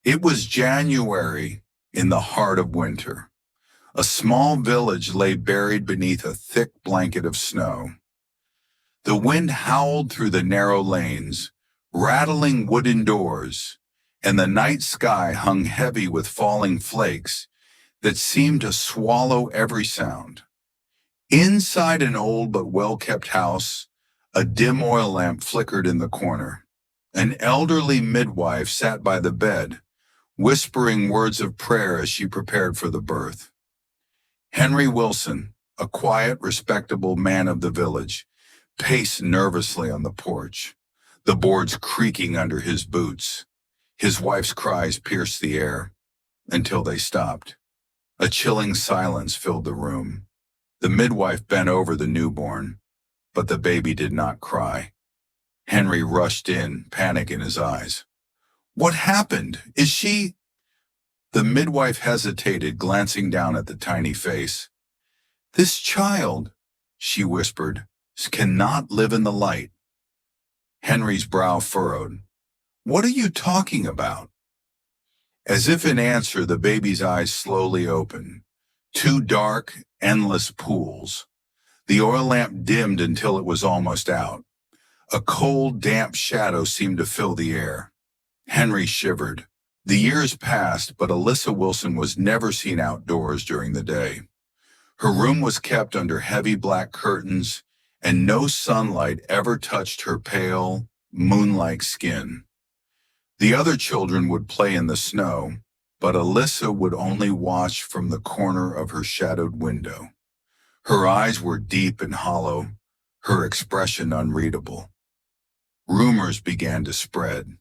It was January in the heart of winter. A small village lay buried beneath a thick blanket of snow. The wind howled through the narrow lanes, rattling wooden doors, and the night sky hung heavy with falling flakes that seemed to swallow every sound. Inside an old but well-kept house, a dim oil lamp flickered in the corner. An elderly midwife sat by the bed, whispering words of prayer as she prepared for the birth. Henry Wilson, a quiet, respectable man of the village, paced nervously on the porch, the boards creaking under his boots. His wife's cries pierced the air until they stopped. A chilling silence filled the room. The midwife bent over the newborn, but the baby did not cry. Henry rushed in, panic in his eyes. "What happened? Is she—" The midwife hesitated, glancing down at the tiny face. "This child," she whispered, "cannot live in the light." Henry's brow furrowed. "What are you talking about?" As if in answer, the baby's eyes slowly opened. Two dark, endless pools. The oil lamp dimmed until it was almost out. A cold, damp shadow seemed to fill the air. Henry shivered. The years passed, but Alyssa Wilson was never seen outdoors during the day. Her room was kept under heavy black curtains, and no sunlight ever touched her pale, moon-like skin. The other children would play in the snow, but Alyssa would only watch from the corner of her shadowed window. Her eyes were deep and hollow, her expression unreadable. Rumors began to spread.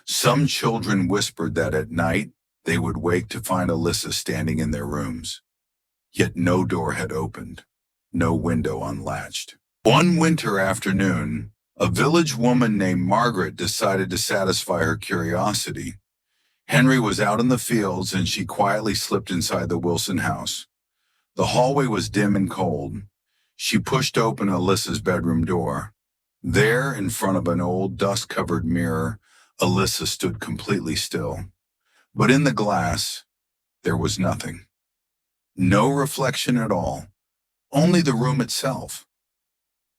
Some children whispered that at night they would wake to find Alyssa standing in their rooms. Yet no door had opened, no window unlatched. One winter afternoon, a village woman named Margaret decided to satisfy her curiosity. Henry was out in the fields and she quietly slipped inside the Wilson house. The hallway was dim and cold. She pushed open Alyssa's bedroom door. There, in front of an old dust-covered mirror, Alyssa stood completely still. But in the glass, there was nothing. No reflection at all, only the room itself.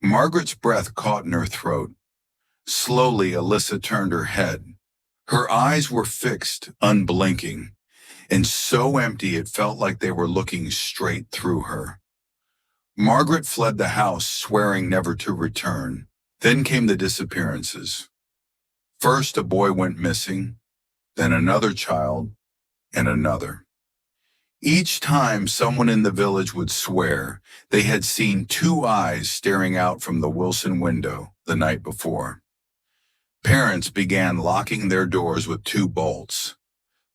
Margaret's breath caught in her throat. Slowly, Alyssa turned her head. Her eyes were fixed, unblinking, and so empty it felt like they were looking straight through her. Margaret fled the house, swearing never to return. Then came the disappearances. First, a boy went missing, then another child, and another. Each time, someone in the village would swear they had seen two eyes staring out from the Wilson window the night before. Parents began locking their doors with two bolts.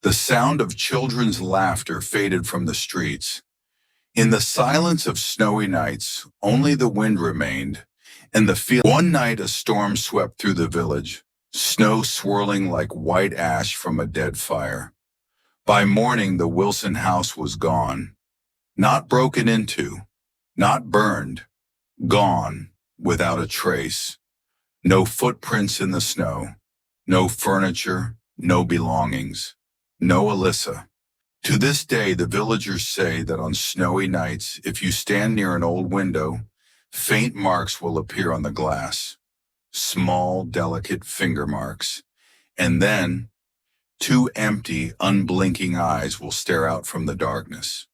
The sound of children's laughter faded from the streets. In the silence of snowy nights, only the wind remained, and the feel. One night, a storm swept through the village, snow swirling like white ash from a dead fire. By morning, the Wilson house was gone. Not broken into, not burned, gone without a trace. No footprints in the snow, no furniture, no belongings, no Alyssa. To this day, the villagers say that on snowy nights, if you stand near an old window, faint marks will appear on the glass. Small, delicate finger marks. And then, two empty, unblinking eyes will stare out from the darkness.